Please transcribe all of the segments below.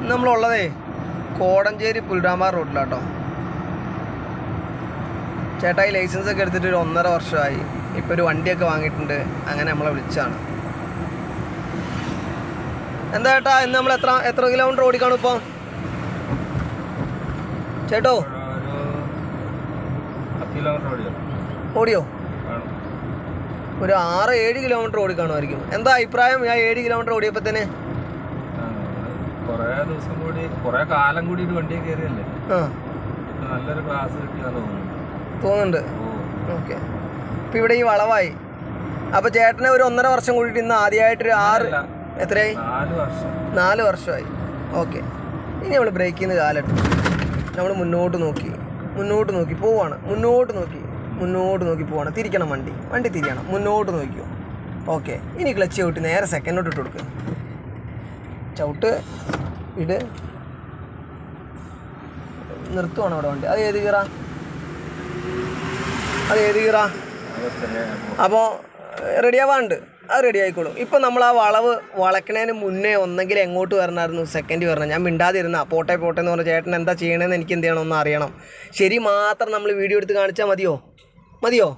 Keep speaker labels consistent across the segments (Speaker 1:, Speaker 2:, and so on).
Speaker 1: നമ്മളുള്ളതേ കോടഞ്ചേരി പുൽരാമാർ റോഡിലാട്ടോ. ചേട്ടായി ലൈസൻസ് ഒക്കെ എടുത്തിട്ട് ഒരു 1.5 വർഷമായി. ഇപ്പോൾ ഒരു വണ്ടിയൊക്കെ വാങ്ങിയിട്ടുണ്ട്. അങ്ങനെ നമ്മളെ വിളിച്ചാണ്. എന്താ ചേട്ടാ, ഇന്ന് നമ്മൾ എത്ര കിലോമീറ്റർ ഓടിക്കാണു ഇപ്പോൾ ചേട്ടോ? ഓടിയോ? ഒരു 6-7 കിലോമീറ്റർ ഓടിക്കാണുമായിരിക്കും. എന്താ അഭിപ്രായം ഞാൻ 7 കിലോമീറ്റർ ഓടിയപ്പോൾ തന്നെ?
Speaker 2: കാലം കൂടി ഒരു വണ്ടി കയറിയല്ലേ, നല്ലൊരു ക്ലാസ് കിട്ടിയാലോ
Speaker 1: തോന്നുന്നുണ്ട്. ഓക്കെ, ഇപ്പം ഇവിടെ ഈ വളവായി. അപ്പോൾ ചേട്ടനെ ഒരു 1.5 വർഷം കൂടിയിട്ട് ഇന്ന് ആദ്യമായിട്ടൊരു 6 എത്രയായി? 4 വർഷമായി. ഓക്കെ, ഇനി നമ്മൾ ബ്രേക്കിൽ നിന്ന് കാലെടുത്തു. നമ്മൾ മുന്നോട്ട് നോക്കി പോവാണ്. മുന്നോട്ട് നോക്കി പോവാണ്. തിരിക്കണം, വണ്ടി തിരിയണം. മുന്നോട്ട് നോക്കിയോ. ഓക്കെ, ഇനി ക്ലച്ച് ചവിട്ടി നേരെ സെക്കൻഡോട്ട് ഇട്ട് കൊടുക്കുക. ചവിട്ട് ഇട്, നിർത്തുവാണ് അവിടെ വണ്ടി. അത് ഏത് ഗീറാ? അപ്പോൾ റെഡിയാവാണ്ട്, അത് റെഡി ആയിക്കോളും. ഇപ്പം നമ്മൾ ആ വളവ് വളയ്ക്കണതിന് മുന്നേ ഒന്നെങ്കിൽ എങ്ങോട്ട് വരണമായിരുന്നു, സെക്കൻഡ് വരണം. ഞാൻ മിണ്ടാതിരുന്ന പോട്ടെ എന്ന് പറഞ്ഞ ചേട്ടൻ എന്താ ചെയ്യണമെന്ന് എനിക്ക് എന്ത് ചെയ്യണമെന്ന് അറിയണം. ശരി മാത്രം നമ്മൾ വീഡിയോ എടുത്ത് കാണിച്ചാൽ മതിയോ?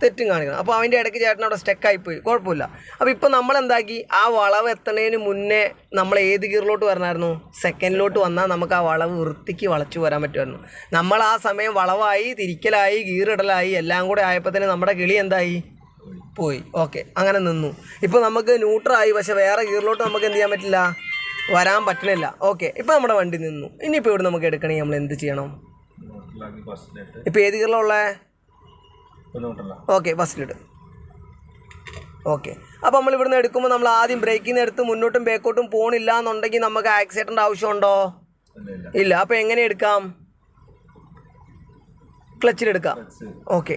Speaker 1: തെറ്റും കാണിക്കണം. അപ്പോൾ അവൻ്റെ ഇടയ്ക്ക് ചേട്ടൻ അവിടെ സ്റ്റക്കായിപ്പോയി, കുഴപ്പമില്ല. അപ്പോൾ ഇപ്പം നമ്മളെന്താക്കി, ആ വളവ് എത്തണതിന് മുന്നേ നമ്മൾ ഏത് ഗിയറിലോട്ട് വരണമായിരുന്നു? സെക്കൻഡിലോട്ട് വന്നാൽ നമുക്ക് ആ വളവ് വൃത്തിക്ക് വളച്ചു വരാൻ പറ്റുമായിരുന്നു. നമ്മൾ ആ സമയം വളവായി, തിരിക്കലായി, ഗിയറിടലായി, എല്ലാം കൂടെ ആയപ്പോൾ തന്നെ നമ്മുടെ കിളി എന്തായി? പോയി. ഓക്കെ, അങ്ങനെ നിന്നു. ഇപ്പോൾ നമുക്ക് ന്യൂട്രലായി, പക്ഷേ വേറെ ഗിയറിലോട്ട് നമുക്ക് എന്ത് ചെയ്യാൻ പറ്റില്ല, വരാൻ പറ്റണില്ല. ഓക്കെ, ഇപ്പോൾ നമ്മുടെ വണ്ടി നിന്നു. ഇനിയിപ്പോൾ ഇവിടെ നമുക്ക് എടുക്കണമെങ്കിൽ നമ്മൾ എന്ത് ചെയ്യണം? ഇപ്പോൾ ഏത് ഗിയറിലുള്ള? ഓക്കെ, ഫസ്റ്റിലിട്. ഓക്കെ, അപ്പോൾ നമ്മൾ ഇവിടുന്ന് എടുക്കുമ്പോൾ നമ്മൾ ആദ്യം ബ്രേക്കിൽ നിന്ന് എടുത്ത് മുന്നോട്ടും ബാക്കോട്ടും പോകണില്ല എന്നുണ്ടെങ്കിൽ നമുക്ക് ആക്സിഡൻ്റ് ആവശ്യമുണ്ടോ? ഇല്ല. അപ്പോൾ എങ്ങനെ എടുക്കാം? ക്ലച്ചിലെടുക്കാം. ഓക്കെ,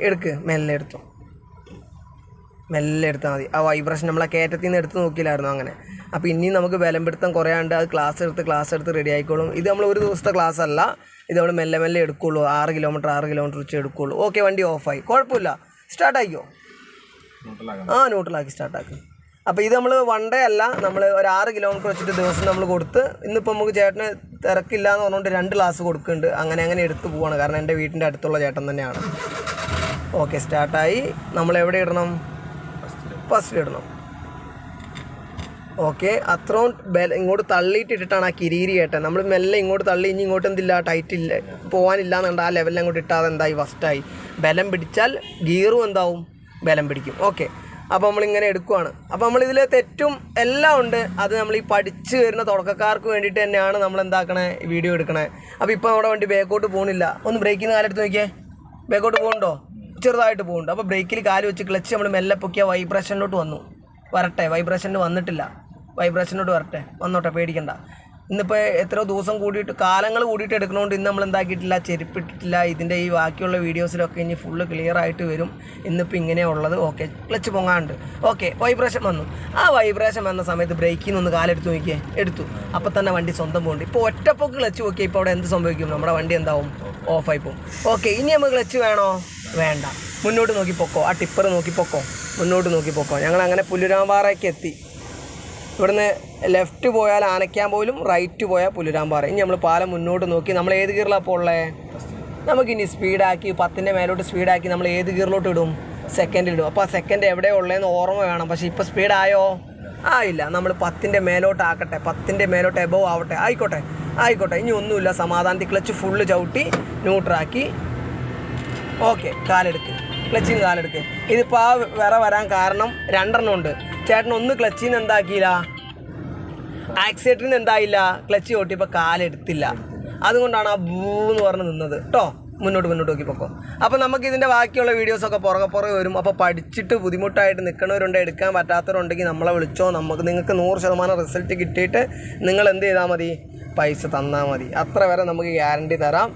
Speaker 1: മെല്ലെ എടുത്താൽ മതി. ആ വൈബ്രേഷൻ നമ്മളെ കയറ്റത്തിൽ നിന്ന് എടുത്ത് നോക്കിയില്ലായിരുന്നു അങ്ങനെ. അപ്പോൾ ഇനിയും നമുക്ക് ബലം പിടുത്തം കുറയാണ്ട് അത് ക്ലാസ് എടുത്ത് റെഡി ആയിക്കോളും. ഇത് നമ്മൾ ഒരു ദിവസത്തെ ക്ലാസ് അല്ല, ഇത് നമ്മൾ മെല്ലെ എടുക്കുള്ളൂ. 6 കിലോമീറ്റർ വെച്ച് എടുക്കുള്ളൂ. ഓക്കെ, വണ്ടി ഓഫായി, കുഴപ്പമില്ല. സ്റ്റാർട്ടാക്കിയോ? ന്യൂട്രലാക്കി സ്റ്റാർട്ടാക്കി. അപ്പോൾ ഇത് നമ്മൾ വൺ ഡേ അല്ല, നമ്മൾ ഒരു 6 കിലോമീറ്റർ വെച്ചിട്ട് ദിവസം നമ്മൾ കൊടുത്ത്, ഇന്നിപ്പോൾ നമുക്ക് ചേട്ടന് തിരക്കില്ല എന്ന് പറഞ്ഞുകൊണ്ട് 2 ക്ലാസ് കൊടുക്കുന്നുണ്ട്. അങ്ങനെ എടുത്ത് പോവാണ്. കാരണം എൻ്റെ വീട്ടിൻ്റെ അടുത്തുള്ള ചേട്ടൻ തന്നെയാണ്. ഓക്കെ, സ്റ്റാർട്ടായി. നമ്മൾ എവിടെ ഇടണം? ഫസ്റ്റിലിടണം. ഓക്കെ, അത്രയും ഇങ്ങോട്ട് തള്ളിയിട്ടിട്ടാണ് ആ കിരീരി ചേട്ടൻ. നമ്മൾ മെല്ലെ ഇങ്ങോട്ട് തള്ളി, ഇനി ഇങ്ങോട്ട് എന്തില്ല, ടൈറ്റില്ല, പോകാനില്ല എന്നുണ്ട്. ആ ലെവലിൽ അങ്ങോട്ട് ഇട്ടാതെ എന്തായി? ഫസ്റ്റായി. ബലം പിടിച്ചാൽ ഗിയറും എന്താവും? ബലം പിടിക്കും. ഓക്കെ, അപ്പോൾ നമ്മളിങ്ങനെ എടുക്കുവാണ്. അപ്പോൾ നമ്മളിതിൽ തെറ്റും എല്ലാം ഉണ്ട്. അത് നമ്മൾ ഈ പഠിച്ച് വരുന്ന തുടക്കക്കാർക്ക് വേണ്ടിയിട്ട് തന്നെയാണ് നമ്മൾ എന്താക്കണേ, വീഡിയോ എടുക്കണേ. അപ്പോൾ ഇപ്പോൾ നമ്മുടെ വണ്ടി ബാക്കോട്ട് പോകുന്നില്ല. ഒന്ന് ബ്രേക്കിൽ നിന്ന് കാലെടുത്ത് നോക്കിയേ. ബാക്കോട്ട് പോകുന്നുണ്ടോ? ചെറുതായിട്ട് പോകുന്നുണ്ട്. അപ്പോൾ ബ്രേക്കിൽ കാല് വെച്ച് ക്ലച്ച് നമ്മൾ മെല്ലെ പൊക്കിയ വൈബ്രേഷനിലോട്ട് വരട്ടെ. വൈബ്രേഷനിൽ വന്നിട്ടില്ല. വൈബ്രേഷനോട് വന്നോട്ടെ, പേടിക്കണ്ട. ഇന്നിപ്പോൾ എത്രയോ ദിവസം കൂടിയിട്ട്, കാലങ്ങൾ കൂടിയിട്ട് എടുക്കണോണ്ട് ഇന്ന് നമ്മൾ എന്താക്കിയിട്ടില്ല, ചെരുപ്പിട്ടിട്ടില്ല. ഇതിൻ്റെ ഈ ബാക്കിയുള്ള വീഡിയോസിലൊക്കെ ഇനി ഫുള്ള് ക്ലിയർ ആയിട്ട് വരും. ഇന്നിപ്പോൾ ഇങ്ങനെയുള്ളത്. ഓക്കെ, ക്ലച്ച് പൊങ്ങാണ്ട്. ഓക്കെ, വൈബ്രേഷൻ വന്നു. ആ വൈബ്രേഷൻ വന്ന സമയത്ത് ബ്രേക്കിൽ നിന്ന് കാലെടുത്ത് നോക്കിയേ, എടുത്തു. അപ്പോൾ തന്നെ വണ്ടി സ്വന്തം പോകുന്നുണ്ട്. ഇപ്പോൾ ഒറ്റപ്പൊക്ക് ക്ലച്ച് നോക്കിയാൽ ഇപ്പോൾ അവിടെ എന്ത് സംഭവിക്കും? നമ്മുടെ വണ്ടി എന്താവും? ഓഫായി പോകും. ഓക്കെ, ഇനി നമുക്ക് ക്ലച്ച് വേണോ? വേണ്ട. മുന്നോട്ട് നോക്കി പൊക്കോ. ആ ടിപ്പർ നോക്കി പൊക്കോ, മുന്നോട്ട് നോക്കി പൊക്കോ. ഞങ്ങളങ്ങനെ പുല്ലുരാമ്പാറയ്ക്ക് എത്തി. ഇവിടുന്ന് ലെഫ്റ്റ് പോയാൽ ആനയ്ക്കാൻ പോലും, റൈറ്റ് പോയാൽ പുല്ലുരാമ്പാറ. ഇനി നമ്മൾ പാലം മുന്നോട്ട് നോക്കി. നമ്മൾ ഏത് ഗിയറിലാണ് അപ്പോൾ ഉള്ളത്? നമുക്കിനി സ്പീഡാക്കി 10ൻ്റെ മേലോട്ട് സ്പീഡാക്കി നമ്മൾ ഏത് ഗിയറിലോട്ട് ഇടും? സെക്കൻഡിലിടും. അപ്പോൾ ആ സെക്കൻഡ് എവിടെ ഉള്ളതെന്ന് ഓർമ്മ വേണം. പക്ഷേ ഇപ്പോൾ സ്പീഡായോ? ഇല്ല. നമ്മൾ 10ൻ്റെ മേലോട്ടാക്കട്ടെ, 10ൻ്റെ മേലോട്ട് എബവ് ആവട്ടെ. ആയിക്കോട്ടെ. ഇനി ഒന്നുമില്ല, സമാധാനത്തിൽ ക്ലച്ച് ഫുള്ള് ചവിട്ടി ന്യൂട്രാക്കി. ഓക്കെ, ക്ലച്ചിൽ നിന്ന് കാലെടുക്ക്. ഇതിപ്പോൾ ആ വരാൻ കാരണം 2 ഉണ്ട്. ചേട്ടൻ ഒന്ന് ക്ലച്ചിൽ നിന്ന് എന്താക്കിയില്ല, ആക്സിലേറ്ററിൽ നിന്ന് എന്തായില്ല, ക്ലച്ച് ചവിട്ടിയപ്പോൾ കാലെടുത്തില്ല. അതുകൊണ്ടാണ് ആ ബൂന്ന് പറഞ്ഞ് നിന്നത് കേട്ടോ. മുന്നോട്ട് നോക്കി പൊക്കോ. അപ്പോൾ നമുക്ക് ഇതിൻ്റെ ബാക്കിയുള്ള വീഡിയോസൊക്കെ പുറകെ വരും. അപ്പോൾ പഠിച്ചിട്ട് ബുദ്ധിമുട്ടായിട്ട് നിൽക്കണവരുണ്ട്, എടുക്കാൻ പറ്റാത്തവരുണ്ടെങ്കിൽ നമ്മളെ വിളിച്ചോ. നിങ്ങൾക്ക് 100% റിസൾട്ട് കിട്ടിയിട്ട് നിങ്ങൾ എന്ത് ചെയ്താൽ മതി? പൈസ തന്നാൽ മതി. അത്ര വരെ നമുക്ക് ഗ്യാരണ്ടി തരാം.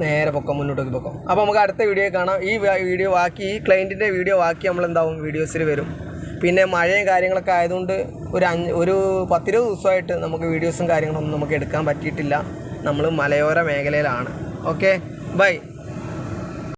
Speaker 1: നേരെ മുന്നോട്ടേക്ക് പൊക്കോ. അപ്പോൾ നമുക്ക് അടുത്ത വീഡിയോ കാണാം. ഈ വീഡിയോ ഈ ക്ലയൻറ്റിൻ്റെ വീഡിയോ നമ്മളെന്താവും വീഡിയോസിൽ വരും. പിന്നെ മഴയും കാര്യങ്ങളൊക്കെ ആയതുകൊണ്ട് ഒരു 10-20 ദിവസമായിട്ട് നമുക്ക് വീഡിയോസും കാര്യങ്ങളൊന്നും നമുക്ക് എടുക്കാൻ പറ്റിയിട്ടില്ല. നമ്മൾ മലയോര മേഖലയിലാണ്. Okay, by.